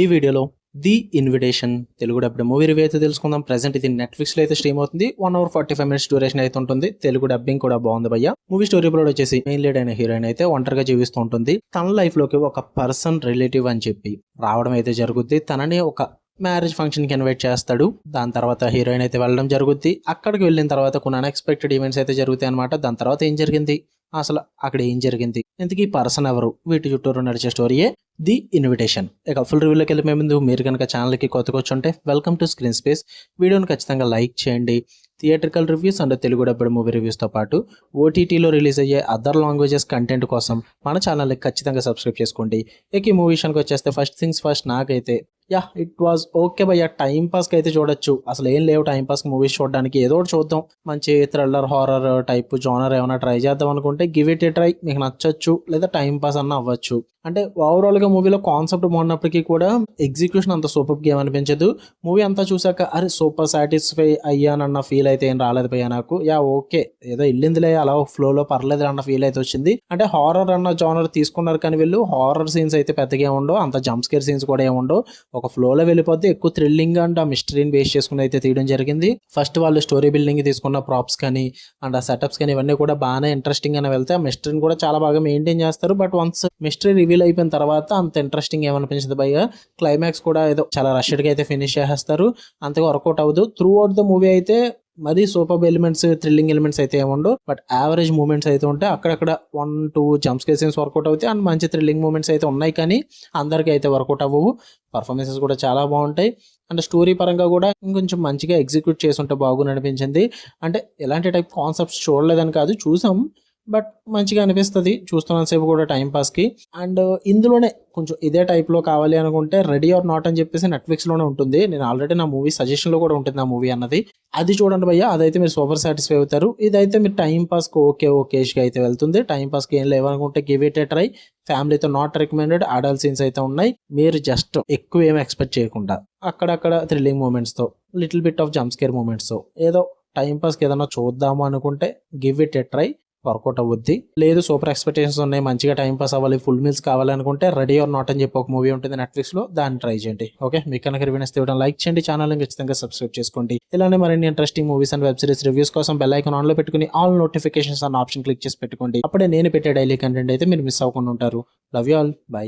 ఈ వీడియోలో the invitation Telugu dubbing movie review అయితే తెలుసుకుందాం. ప్రెసెంట్ ఇది నెట్ఫ్లిక్స్ లో అయితే స్ట్రీమ్ అవుతుంది. 1 hour 45 minutes డ్యూరేషన్ అయితే ఉంటుంది. తెలుగు డబ్బింగ్ కూడా బాగుంది భయ్య. మూవీ స్టోరీ బ్రోడ్ వచ్చేసి మెయిన్ లీడ్ అయిన హీరోయిన్ అయితే ఒంటరిగా జీవిస్తూ ఉంటుంది. తన లైఫ్ లోకి ఒక పర్సన్ రిలేటివ్ అని చెప్పి రావడం అయితే జరుగుద్ది. తనని ఒక మ్యారేజ్ ఫంక్షన్ కి ఇన్వైట్ చేస్తాడు. దాని తర్వాత హీరోయిన్ అయితే వెళ్ళడం జరుగుద్ది. అక్కడికి వెళ్ళిన తర్వాత కొన్ని అన్ఎక్స్పెక్టెడ్ ఈవెంట్స్ అయితే జరుగుతాయి అనమాట. దాని తర్వాత ఏం జరిగింది, అసలు అక్కడ ఏం జరిగింది, ఇంతకీ పర్సన్ ఎవరు, వీటి చుట్టూరు నడిచే స్టోరీయే ది ఇన్విటేషన్. ఇక ఫుల్ రివ్యూలోకి వెళ్ళే ముందు మీరు కనుక ఛానల్కి కొత్తగా వచ్చుంటే వెల్కమ్ టు స్క్రీన్ స్పేస్. వీడియోని ఖచ్చితంగా లైక్ చేయండి. Theatrical reviews and Telugu dubbing movie రివ్యూస్తో పాటు ఓటీటీలో రిలీజ్ అయ్యే అదర్ లాంగ్వేజెస్ కంటెంట్ కోసం మన ఛానల్ని ఖచ్చితంగా సబ్స్క్రైబ్ చేసుకోండి. ఇక ఈ మూవీ విషయానికి వచ్చేస్తే ఫస్ట్ థింగ్స్ ఫస్ట్, నాకైతే ఇట్ వాజ్ ఓకే భయ్య. టైం పాస్కి అయితే చూడొచ్చు. అసలు ఏం లేవు టైం పాస్కి మూవీస్ చూడడానికి. ఏదో ఒకటి చూద్దాం, మంచి థ్రిల్లర్ హారర్ టైప్ జోనర్ ఏమైనా ట్రై చేద్దాం అనుకుంటే గివ్ ఇట్ ఏ ట్రై. మీకు నచ్చచ్చు, లేదా టైం పాస్ అన్న అవ్వచ్చు. అంటే ఓవరాల్గా మూవీలో కాన్సెప్ట్ బాగున్నప్పటికీ కూడా ఎగ్జిక్యూషన్ అంత సూపర్ గేమ్ అనిపించదు. మూవీ అంతా చూసాక అరే సూపర్ సాటిస్ఫై అయ్యానన్న ఫీల్ అయితే ఏం రాలేదు భయ్య నాకు. ఓకే ఏదో వెళ్ళిందిలే అలా ఫ్లోలో పర్లేదు అన్న ఫీల్ అయితే వచ్చింది. అంటే హారర్ అన్న జోనర్ తీసుకున్నారు కానీ వీళ్ళు హారర్ సీన్స్ అయితే పెద్దగా ఏముండవు, అంత జంప్ స్కేర్ సీన్స్ కూడా ఏముండవు. ఒక ఫ్లోలో వెళ్ళిపోతే ఎక్కువ థ్రిల్లింగ్ అండ్ ఆ మిస్టరీని బేస్ చేసుకుని అయితే తీయడం జరిగింది. ఫస్ట్ వాళ్ళు స్టోరీ బిల్డింగ్ తీసుకున్న ప్రాప్స్ కానీ అండ్ ఆ సెటప్స్ కానీ ఇవన్నీ కూడా బాగానే ఇంట్రెస్టింగ్ అని వెళ్తే ఆ మిస్టరీని కూడా చాలా బాగా మెయింటైన్ చేస్తారు. బట్ వన్స్ మిస్టరీ రివీల్ అయిపోయిన తర్వాత అంత ఇంట్రెస్టింగ్ ఏమనిపించదు భయ్య. క్లైమాక్స్ కూడా ఏదో చాలా రష్డ్గా అయితే ఫినిష్ చేసేస్తారు, అంతగా వర్కౌట్ అవ్వదు. త్రూ అవుట్ ద మూవీ అయితే మరీ సూపర్ ఎలిమెంట్స్ థ్రిల్లింగ్ ఎలిమెంట్స్ అయితే ఏముండవు. బట్ యావరేజ్ మూమెంట్స్ అయితే ఉంటాయి. అక్కడక్కడ 1-2 జంప్ స్కేర్ సీన్స్ వర్కౌట్ అవుతాయి అండ్ మంచి థ్రిల్లింగ్ మూమెంట్స్ అయితే ఉన్నాయి, కానీ అందరికీ అయితే వర్కౌట్ అవ్వవు. పర్ఫార్మెన్సెస్ కూడా చాలా బాగుంటాయి అండ్ స్టోరీ పరంగా కూడా ఇంకొంచెం మంచిగా ఎగ్జిక్యూట్ చేసి ఉంటే బాగుంది అనిపించింది. అంటే ఎలాంటి టైప్ కాన్సెప్ట్స్ చూడలేదని కాదు, చూసాం, బట్ మంచిగా అనిపిస్తుంది చూస్తున్నంతసేపు కూడా టైం పాస్కి. అండ్ ఇందులోనే కొంచెం ఇదే టైప్లో కావాలి అనుకుంటే రెడీ ఆర్ నాట్ అని చెప్పేసి నెట్ఫ్లిక్స్లోనే ఉంటుంది. నేను ఆల్రెడీ నా మూవీ సజెషన్లో కూడా ఉంటుంది ఆ మూవీ అన్నది. అది చూడండి భయ్య, అదైతే మీరు సూపర్ సాటిస్ఫై అవుతారు. ఇదైతే మీరు టైం పాస్కి ఓకేష్గా అయితే వెళ్తుంది. టైం పాస్కి ఏం లేవనుకుంటే గివ్ ఇట్ ఏ ట్రై. ఫ్యామిలీతో నాట్ రికమెండెడ్. అడల్ట్ సీన్స్ అయితే ఉన్నాయి. మీరు జస్ట్ ఎక్కువ ఏమి ఎక్స్పెక్ట్ చేయకుండా అక్కడక్కడ థ్రిల్లింగ్ మూమెంట్స్తో little bit of jump scare మూమెంట్స్తో ఏదో టైం పాస్కి ఏదైనా చూద్దాము అనుకుంటే give it a try, work out అవ్వద్ది. లేదు సూపర్ ఎక్స్పెక్టేషన్స్ ఉన్నాయి, మంచిగా టైం పాస్ అవ్వాలి, ఫుల్ మీల్స్ కావాలనుకుంటే రెడీ ఆర్ నాట్ అని చెప్పి ఒక మూవీ ఉంటుంది నెట్ఫ్లిక్స్లో, దాన్ని ట్రై చేయండి. ఓకే, మీకు కనుక రివ్యూస్ ఇవ్వడం లైక్ చేయండి, ఛానల్ని ఖచ్చితంగా సబ్స్క్రైబ్ చేసుకోండి. ఇలానే మరిన్ని interesting movies and web series reviews కోసం బెల్ ఐకాన్ ఆన్లో పెట్టుకుని ఆల్ నోటిఫికేషన్స్ అన్న ఆప్షన్ క్లిక్ చేసి పెట్టుకోండి. అప్పుడే నేను పెట్టే డైలీ కంటెంట్ అయితే మీరు మిస్ అవ్వకుండా ఉంటారు. Love you all, by.